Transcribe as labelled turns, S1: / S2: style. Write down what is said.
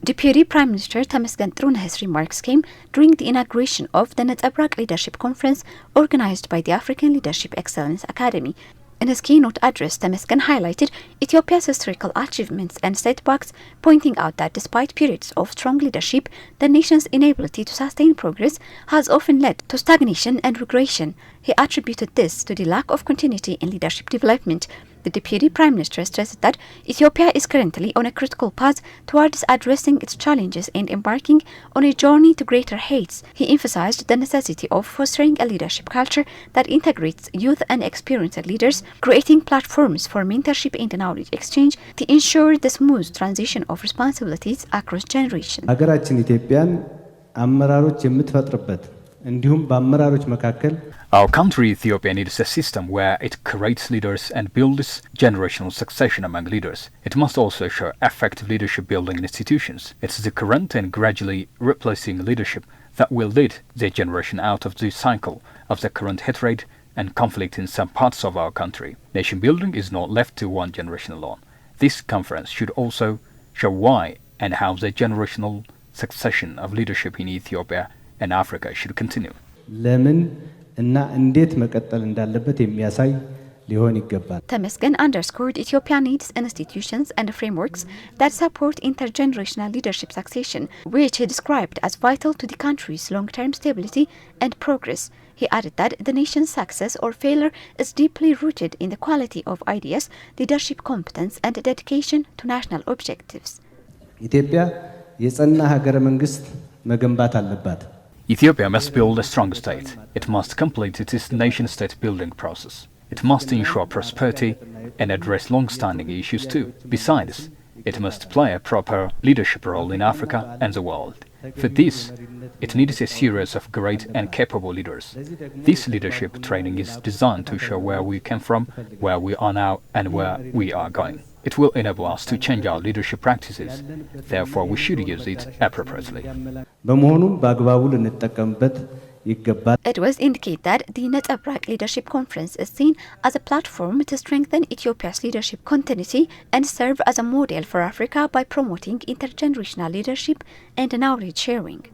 S1: Deputy Prime Minister Temesgen Tiruneh's remarks came during the inauguration of the Netesebrak Leadership Conference organised by the African Leadership Excellence Academy. In his keynote address, Temesgen highlighted Ethiopia's historical achievements and setbacks, pointing out that despite periods of strong leadership, the nation's inability to sustain progress has often led to stagnation and regression. He attributed this to the lack of continuity in leadership development. The Deputy Prime Minister stressed that Ethiopia is currently on a critical path towards addressing its challenges and embarking on a journey to greater heights. He emphasized the necessity of fostering a leadership culture that integrates youth and experienced leaders, creating platforms for mentorship and knowledge exchange to ensure the smooth transition of responsibilities across generations.
S2: ሀገራችን ኢትዮጵያን አመራሮች የምትፈጥርበት እንዲሁም በአመራሮች መካከል
S3: Our country Ethiopia needs a system where it creates leaders and builds generational succession among leaders. It must also show effective leadership building institutions. It's the current and gradually replacing leadership that will lead the generation out of the cycle of the current hatred and conflict in some parts of our country. Nation building is not left to one generation alone. This conference should also show why and how the generational succession of leadership in Ethiopia and Africa should continue.
S2: እና እንዴት መቀጠል እንዳለበት የሚያሳይ ሊሆን ይገባል.
S1: Temesgen underscored Ethiopia needs institutions and frameworks that support intergenerational leadership succession, which he described as vital to the country's long-term stability and progress. He added that the nation's success or failure is deeply rooted in the quality of ideas, leadership competence, and dedication to national objectives.
S2: ኢትዮጵያ የጸና ሀገረ መንግስት መገንባት አለባት.
S3: Ethiopia must build a strong state. It must complete its nation-state building process. It must ensure prosperity and address long-standing issues too. Besides, it must play a proper leadership role in Africa and the world. For this, it needs a series of great and capable leaders. This leadership training is designed to show where we came from, where we are now, and where we are going. It will enable us to change our leadership practices. Therefore, we should use it appropriately.
S1: It was indicated that the Netesebrak Leadership Conference is seen as a platform to strengthen Ethiopia's leadership continuity and serve as a model for Africa by promoting intergenerational leadership and knowledge sharing.